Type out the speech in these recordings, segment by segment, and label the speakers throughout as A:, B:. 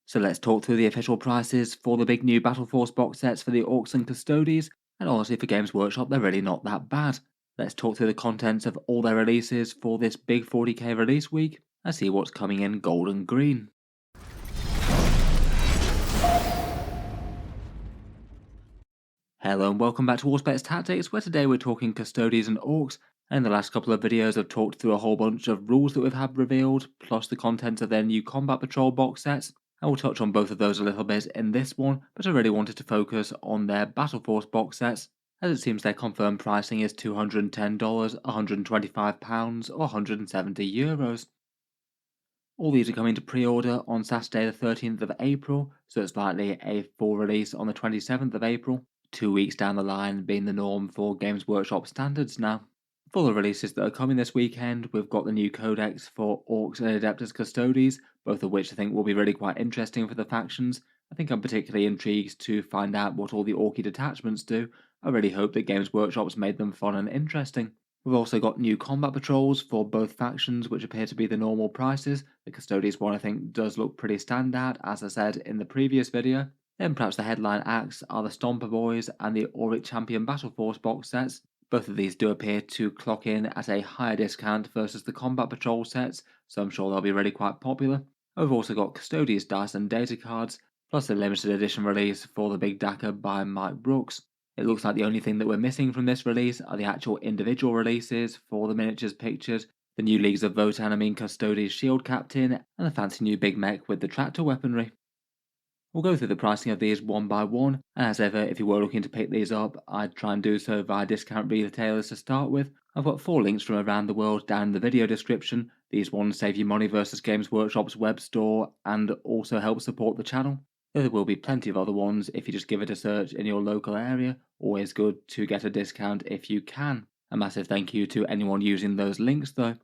A: So let's talk through the official prices for the big new Battleforce box sets for the Orks and Custodes, and honestly for Games Workshop they're really not that bad. Let's talk through the contents of all their releases for this big 40k release week, and see what's coming in gold and green. Hello and welcome back to Warspets Tactics, where today we're talking Custodes and Orks, and in the last couple of videos I've talked through a whole bunch of rules that we've had revealed, plus the contents of their new Combat Patrol box sets. I will touch on both of those a little bit in this one, but I really wanted to focus on their Battleforce box sets, as it seems their confirmed pricing is $210, £125 or €170. All these are coming to pre-order on Saturday the 13th of April, so it's likely a full release on the 27th of April, 2 weeks down the line being the norm for Games Workshop standards now. For the releases that are coming this weekend, we've got the new Codex for Orks and Adeptus Custodes, both of which I think will be really quite interesting for the factions. I think I'm particularly intrigued to find out what all the Orky detachments do. I really hope that Games Workshop's made them fun and interesting. We've also got new combat patrols for both factions, which appear to be the normal prices. The Custodes one I think does look pretty standout, as I said in the previous video. Then perhaps the headline acts are the Stompa Boyz and the Auric Champion Battleforce box sets. Both of these do appear to clock in at a higher discount versus the combat patrol sets, so I'm sure they'll be really quite popular. We've also got Custodes dice and Datacards, plus a limited edition release for the Big Dakka by Mike Brooks. It looks like the only thing that we're missing from this release are the actual individual releases for the miniatures pictured, the new Leagues of Votann and Custodes Shield Captain, and the fancy new Big Mek with the tractor weaponry. We'll go through the pricing of these one by one, and as ever, if you were looking to pick these up, I'd try and do so via discount retailers to start with. I've got 4 links from around the world down in the video description. These ones save you money versus Games Workshop's web store and also help support the channel. There will be plenty of other ones if you just give it a search in your local area. Always good to get a discount if you can. A massive thank you to anyone using those links though.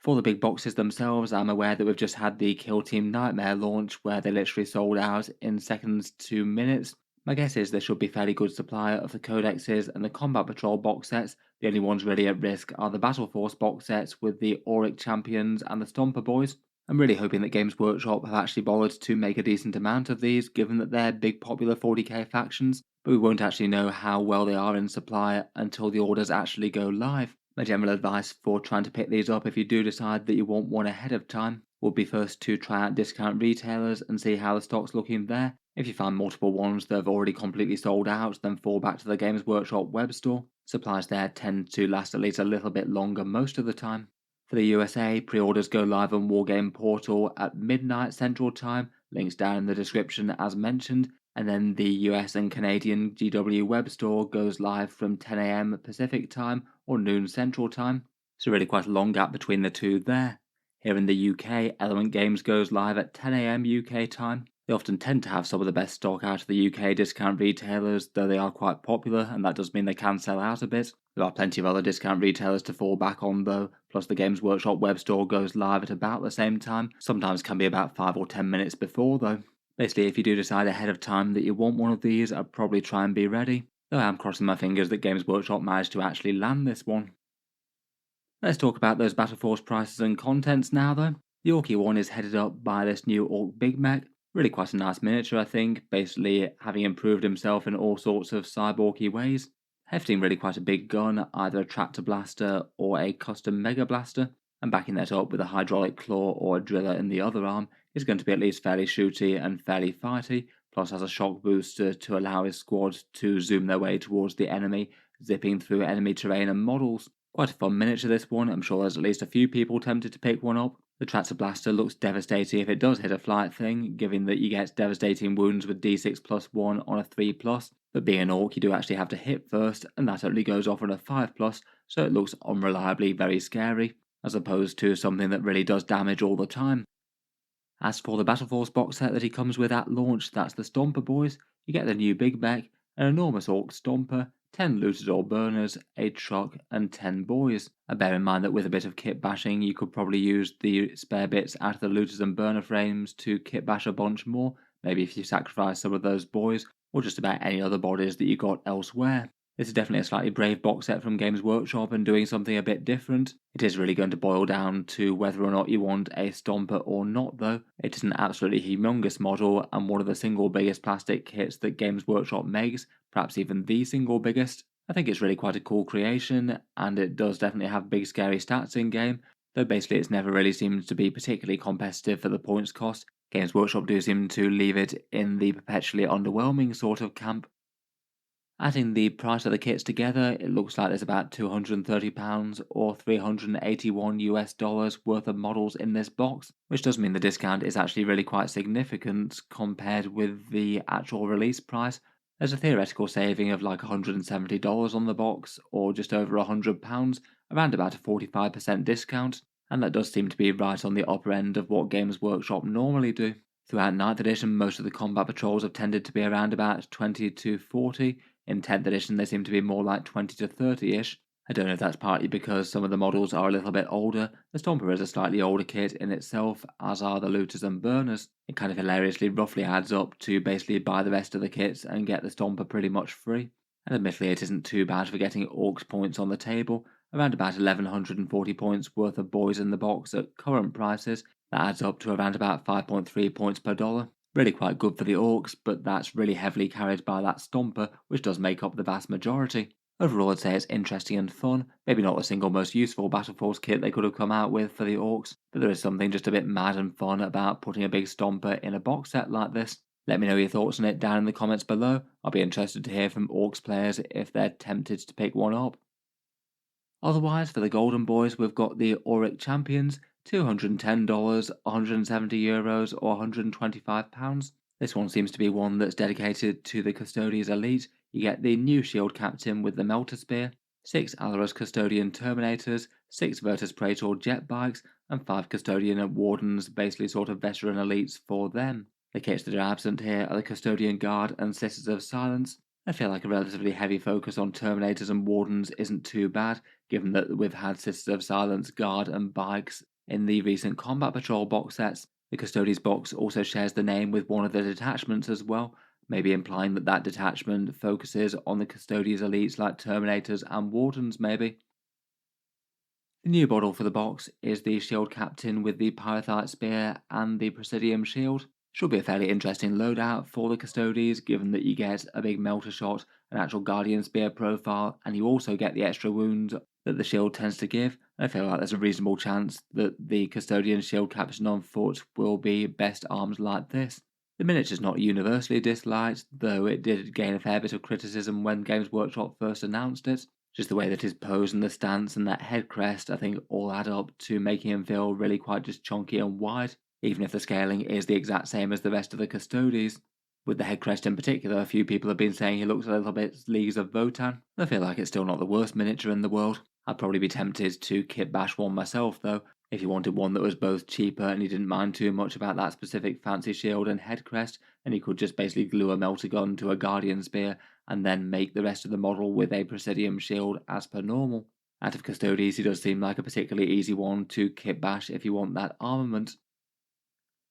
A: For the big boxes themselves, I'm aware that we've just had the Kill Team Nightmare launch where they literally sold out in seconds to minutes. My guess is there should be fairly good supply of the Codexes and the Combat Patrol box sets. The only ones really at risk are the Battleforce box sets with the Auric Champions and the Stompa Boyz. I'm really hoping that Games Workshop have actually bothered to make a decent amount of these, given that they're big popular 40k factions, but we won't actually know how well they are in supply until the orders actually go live. My general advice for trying to pick these up if you do decide that you want one ahead of time would be first to try out discount retailers and see how the stock's looking there. If you find multiple ones that have already completely sold out, then fall back to the Games Workshop web store. Supplies there tend to last at least a little bit longer most of the time. For the USA, pre-orders go live on Wargame Portal at midnight Central Time, links down in the description as mentioned, and then the US and Canadian GW web store goes live from 10 AM Pacific Time or noon Central Time, so really quite a long gap between the two there. Here in the UK, Element Games goes live at 10 AM UK time. They often tend to have some of the best stock out of the UK discount retailers, though they are quite popular, and that does mean they can sell out a bit. There are plenty of other discount retailers to fall back on though, plus the Games Workshop web store goes live at about the same time, sometimes can be about 5 or 10 minutes before though. Basically, if you do decide ahead of time that you want one of these, I'd probably try and be ready, though I am crossing my fingers that Games Workshop managed to actually land this one. Let's talk about those Battleforce prices and contents now though. The Orky one is headed up by this new Orc Big Mek, really quite a nice miniature I think, basically having improved himself in all sorts of cyborgy ways. Hefting really quite a big gun, either a tractor blaster or a custom mega blaster, and backing that up with a hydraulic claw or a driller in the other arm is going to be at least fairly shooty and fairly fighty, plus has a shock booster to allow his squad to zoom their way towards the enemy, zipping through enemy terrain and models. Quite a fun miniature this one, I'm sure there's at least a few people tempted to pick one up. The tractor blaster looks devastating if it does hit a flight thing, given that you get devastating wounds with D6+1 on a 3+, but being an orc you do actually have to hit first, and that only goes off on a 5+, so it looks unreliably very scary, as opposed to something that really does damage all the time. As for the Battleforce box set that he comes with at launch, that's the Stompa Boyz. You get the new Big Mek, an enormous Orc Stomper, 10 looters or burners, a truck, and 10 boys. And bear in mind that with a bit of kit bashing, you could probably use the spare bits out of the looters and burner frames to kit bash a bunch more, maybe if you sacrifice some of those boys, or just about any other bodies that you got elsewhere. This is definitely a slightly brave box set from Games Workshop and doing something a bit different. It is really going to boil down to whether or not you want a Stompa or not though. It is an absolutely humongous model and one of the single biggest plastic kits that Games Workshop makes, perhaps even the single biggest. I think it's really quite a cool creation, and it does definitely have big scary stats in game, though basically it's never really seemed to be particularly competitive for the points cost. Games Workshop do seem to leave it in the perpetually underwhelming sort of camp. Adding the price of the kits together, it looks like there's about £230 or $381 worth of models in this box, which does mean the discount is actually really quite significant compared with the actual release price. There's a theoretical saving of like $170 on the box, or just over £100, around about a 45% discount, and that does seem to be right on the upper end of what Games Workshop normally do. Throughout 9th edition, most of the combat patrols have tended to be around about 20 to 40. In 10th edition, they seem to be more like 20 to 30-ish. I don't know if that's partly because some of the models are a little bit older. The Stompa is a slightly older kit in itself, as are the Looters and Burners. It kind of hilariously roughly adds up to basically buy the rest of the kits and get the Stompa pretty much free. And admittedly, it isn't too bad for getting Orks points on the table. Around about 1140 points worth of boys in the box at current prices. That adds up to around about 5.3 points per dollar. Really quite good for the Orks, but that's really heavily carried by that Stompa, which does make up the vast majority. Overall, I'd say it's interesting and fun. Maybe not the single most useful Battleforce kit they could have come out with for the Orks, but there is something just a bit mad and fun about putting a big Stompa in a box set like this. Let me know your thoughts on it down in the comments below. I'll be interested to hear from Orks players if they're tempted to pick one up. Otherwise, for the Golden Boys, we've got the Auric Champions, $210, €170 or £125. This one seems to be one that's dedicated to the Custodes Elite. You get the new Shield Captain with the Melter Spear, 6 Alarus Custodian Terminators, 6 Virtus Praetor Jet Bikes, and 5 Custodian Wardens, basically sort of veteran elites for them. The kits that are absent here are the Custodian Guard and Sisters of Silence. I feel like a relatively heavy focus on Terminators and Wardens isn't too bad, given that we've had Sisters of Silence, Guard, and Bikes in the recent Combat Patrol box sets. The Custodes box also shares the name with one of the detachments as well, maybe implying that that detachment focuses on the Custodes elites like Terminators and Wardens maybe. The new model for the box is the Shield Captain with the Pyrothite Spear and the Presidium Shield. Should be a fairly interesting loadout for the Custodes, given that you get a big melter shot, an actual Guardian Spear profile, and you also get the extra wounds that the shield tends to give. I feel like there's a reasonable chance that the Custodian Shield Captain on foot will be best armed like this. The miniature's not universally disliked, though it did gain a fair bit of criticism when Games Workshop first announced it. Just the way that his pose and the stance and that head crest, I think, all add up to making him feel really quite just chunky and wide, even if the scaling is the exact same as the rest of the Custodes. With the head crest in particular, a few people have been saying he looks a little bit Leagues of Votan. I feel like it's still not the worst miniature in the world. I'd probably be tempted to kit bash one myself though, if you wanted one that was both cheaper and you didn't mind too much about that specific fancy shield and head crest, and you could just basically glue a melter gun to a Guardian Spear and then make the rest of the model with a Presidium shield as per normal. Out of Custodes, he does seem like a particularly easy one to kit bash if you want that armament.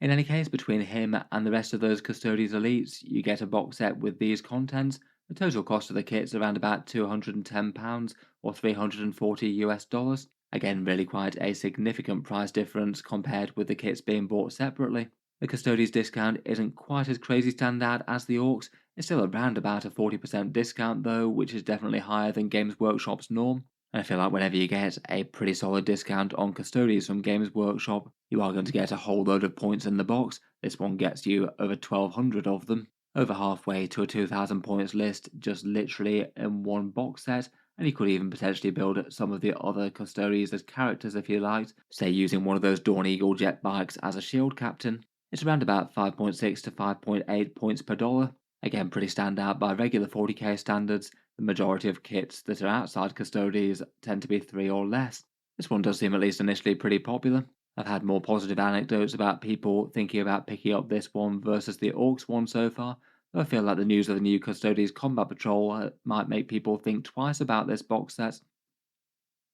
A: In any case, between him and the rest of those Custodes elites, you get a box set with these contents. The total cost of the kit is around about £210 or $340. Again, really quite a significant price difference compared with the kits being bought separately. The Custodes discount isn't quite as crazy standout as the Orks. It's still around about a 40% discount though, which is definitely higher than Games Workshop's norm. And I feel like whenever you get a pretty solid discount on Custodes from Games Workshop, you are going to get a whole load of points in the box. This one gets you over 1200 of them, over halfway to a 2000 points list just literally in one box set, and you could even potentially build some of the other Custodes as characters if you liked, say using one of those Dawn Eagle jet bikes as a shield captain. It's around about 5.6 to 5.8 points per dollar. Again, pretty standout by regular 40k standards. The majority of kits that are outside Custodes tend to be 3 or less. This one does seem at least initially pretty popular. I've had more positive anecdotes about people thinking about picking up this one versus the Orks one so far, though I feel like the news of the new Custodes Combat Patrol might make people think twice about this box set.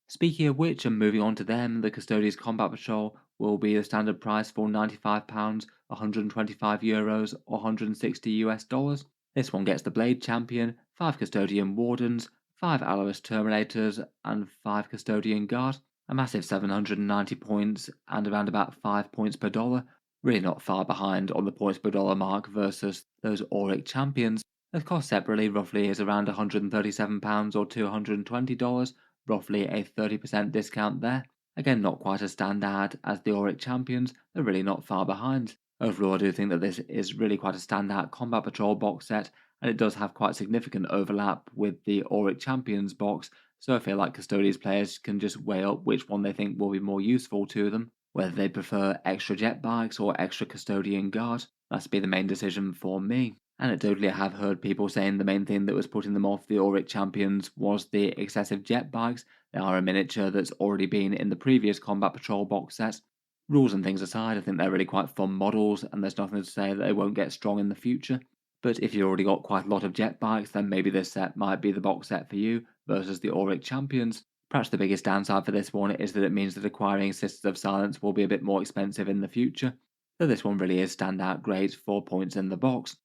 A: Speaking of which, and moving on to them, the Custodes Combat Patrol will be the standard price for £95, €125 or $160. This one gets the Blade Champion, 5 Custodian Wardens, 5 Alloys Terminators, and 5 Custodian Guard. A massive 790 points and around about 5 points per dollar. Really not far behind on the points per dollar mark versus those Auric Champions. The cost separately roughly is around £137 or $220, roughly a 30% discount there. Again, not quite as standout as the Auric Champions, they're really not far behind. Overall, I do think that this is really quite a standout Combat Patrol box set, and it does have quite significant overlap with the Auric Champions box, so I feel like Custodes players can just weigh up which one they think will be more useful to them, whether they prefer extra jet bikes or extra Custodian Guard. That's be the main decision for me. Anecdotally, I have heard people saying the main thing that was putting them off the Auric Champions was the excessive jet bikes. They are a miniature that's already been in the previous Combat Patrol box set. Rules and things aside, I think they're really quite fun models, and there's nothing to say that they won't get strong in the future. But if you've already got quite a lot of jet bikes, then maybe this set might be the box set for you versus the Auric Champions. Perhaps the biggest downside for this one is that it means that acquiring Sisters of Silence will be a bit more expensive in the future. So this one really is standout great for points in the box.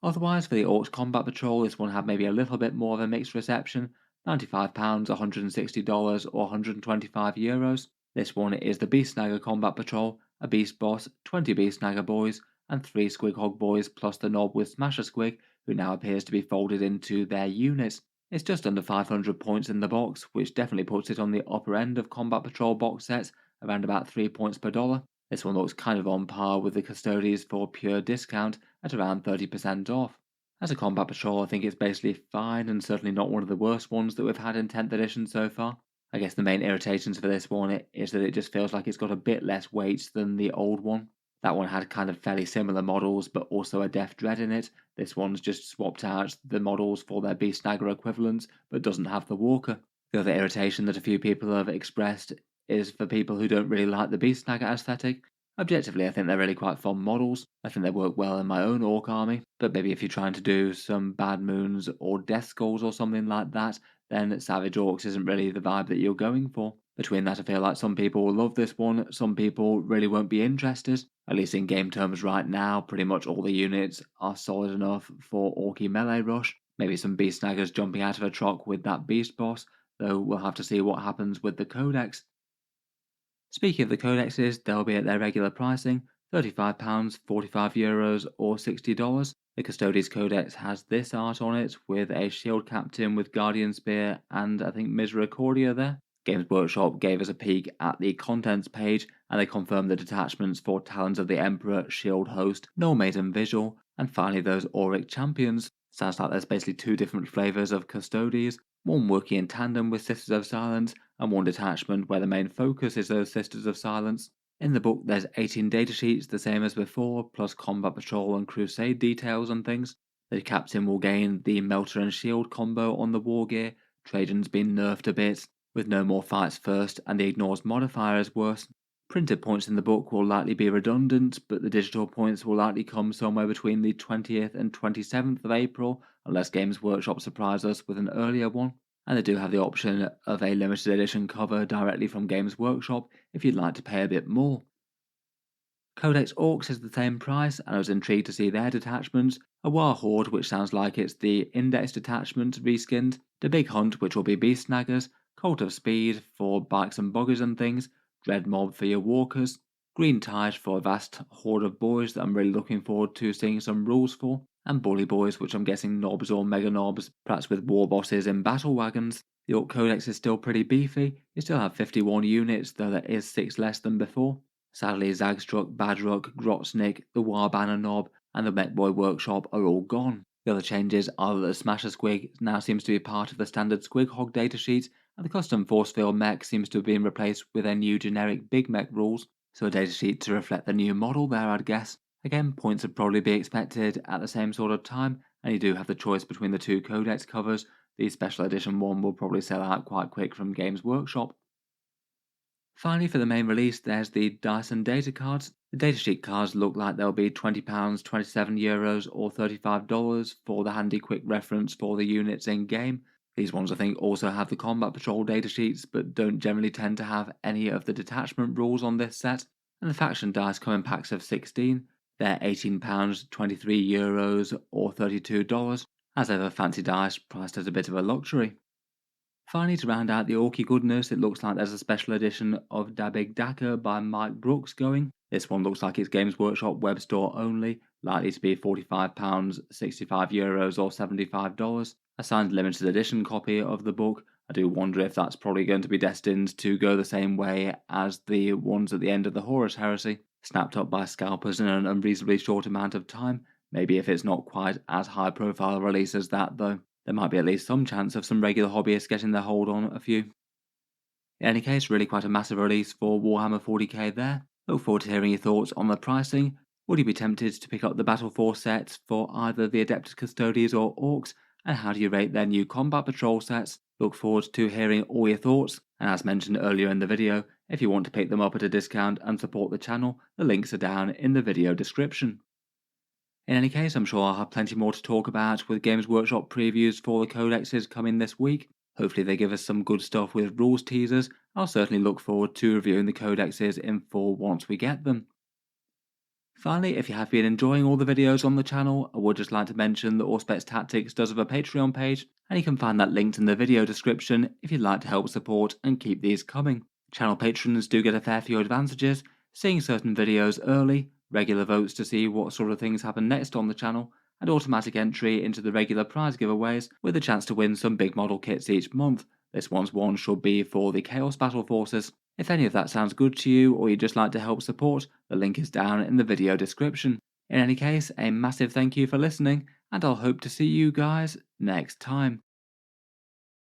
A: Otherwise, for the Orcs Combat Patrol, this one had maybe a little bit more of a mixed reception. £95, $160 or €125. This one is the Beast Snagger Combat Patrol, a Beast Boss, 20 Beast Snagger Boys, and 3 Squighog Boys plus the Knob with Smasher Squig, who now appears to be folded into their units. It's just under 500 points in the box, which definitely puts it on the upper end of Combat Patrol box sets, around about 3 points per dollar. This one looks kind of on par with the Custodes for pure discount at around 30% off. As a Combat Patrol, I think it's basically fine and certainly not one of the worst ones that we've had in 10th edition so far. I guess the main irritations for this one is that it just feels like it's got a bit less weight than the old one. That one had kind of fairly similar models, but also a Death Dread in it. This one's just swapped out the models for their Beast Snagger equivalents, but doesn't have the Walker. The other irritation that a few people have expressed is for people who don't really like the Beast Snagger aesthetic. Objectively, I think they're really quite fun models. I think they work well in my own Orc army, but maybe if you're trying to do some Bad Moons or Death Skulls or something like that, then Savage Orcs isn't really the vibe that you're going for. Between that, I feel like some people will love this one, some people really won't be interested. At least in game terms right now, pretty much all the units are solid enough for Orky Melee Rush. Maybe some Beast Snaggers jumping out of a truck with that Beast Boss, though we'll have to see what happens with the Codex. Speaking of the codexes, they'll be at their regular pricing, £35, €45 or $60. The Custodes Codex has this art on it, with a shield captain with Guardian Spear and I think Misericordia there. Games Workshop gave us a peek at the contents page, and they confirmed the detachments for Talons of the Emperor, Shield Host, Null Maiden Visual, and finally those Auric Champions. Sounds like there's basically 2 different flavours of Custodes, one working in tandem with Sisters of Silence, and one detachment where the main focus is those Sisters of Silence. In the book, there's 18 datasheets, the same as before, plus Combat Patrol and Crusade details and things. The captain will gain the Melter and Shield combo on the war gear. Trajan's been nerfed a bit, with no more fights first, and the Ignores modifier is worse. Printed points in the book will likely be redundant, but the digital points will likely come somewhere between the 20th and 27th of April, unless Games Workshop surprise us with an earlier one. And they do have the option of a limited edition cover directly from Games Workshop if you'd like to pay a bit more. Codex Orks is the same price, and I was intrigued to see their detachments. A War Horde, which sounds like it's the Index detachment reskinned, the Big Hunt, which will be Beast Snaggers, Cult of Speed for bikes and buggers and things, Dread Mob for your walkers, Green Tide for a vast horde of boys that I'm really looking forward to seeing some rules for, and Bully Boys, which I'm guessing knobs or mega knobs, perhaps with war bosses and battle wagons. The Orc Codex is still pretty beefy. You still have 51 units, though there is 6 less than before. Sadly, Zagstruck, Badrock, Grotsnick, the Warbanner Knob, and the Mechboy Workshop are all gone. The other changes are that the Smasher Squig now seems to be part of the standard Squighog datasheet, and the custom force field mech seems to have been replaced with a new generic Big Mek rules, so a datasheet to reflect the new model there, I'd guess. Again, points would probably be expected at the same sort of time, and you do have the choice between the 2 codex covers. The special edition one will probably sell out quite quick from Games Workshop. Finally, for the main release, there's the Dyson Datacards. The datasheet cards look like they'll be £20, €27 or $35 for the handy quick reference for the units in game. These ones I think also have the Combat Patrol datasheets, but don't generally tend to have any of the detachment rules on this set. And the faction dice come in packs of 16. They're £18, €23 or $32. As ever, fancy dice priced as a bit of a luxury. Finally, to round out the orky goodness, it looks like there's a special edition of Da Big Dakka by Mike Brooks going. This one looks like it's Games Workshop web store only, likely to be £45, €65 or $75. A signed limited edition copy of the book. I do wonder if that's probably going to be destined to go the same way as the ones at the end of the Horus Heresy, snapped up by scalpers in an unreasonably short amount of time. Maybe if it's not quite as high profile a release as that though. There might be at least some chance of some regular hobbyists getting their hold on a few. In any case, really quite a massive release for Warhammer 40k there. Look forward to hearing your thoughts on the pricing. Would you be tempted to pick up the Battleforce sets for either the Adeptus Custodes or Orks? And how do you rate their new Combat Patrol sets? Look forward to hearing all your thoughts. And as mentioned earlier in the video, if you want to pick them up at a discount and support the channel, the links are down in the video description. In any case, I'm sure I'll have plenty more to talk about with Games Workshop previews for the codexes coming this week. Hopefully they give us some good stuff with rules teasers. I'll certainly look forward to reviewing the codexes in full once we get them. Finally, if you have been enjoying all the videos on the channel, I would just like to mention that Auspex Tactics does have a Patreon page, and you can find that linked in the video description if you'd like to help support and keep these coming. Channel patrons do get a fair few advantages, seeing certain videos early, regular votes to see what sort of things happen next on the channel, and automatic entry into the regular prize giveaways with a chance to win some big model kits each month. This one's one should be for the Chaos Battleforces. If any of that sounds good to you or you'd just like to help support, the link is down in the video description. In any case, a massive thank you for listening, and I'll hope to see you guys next time.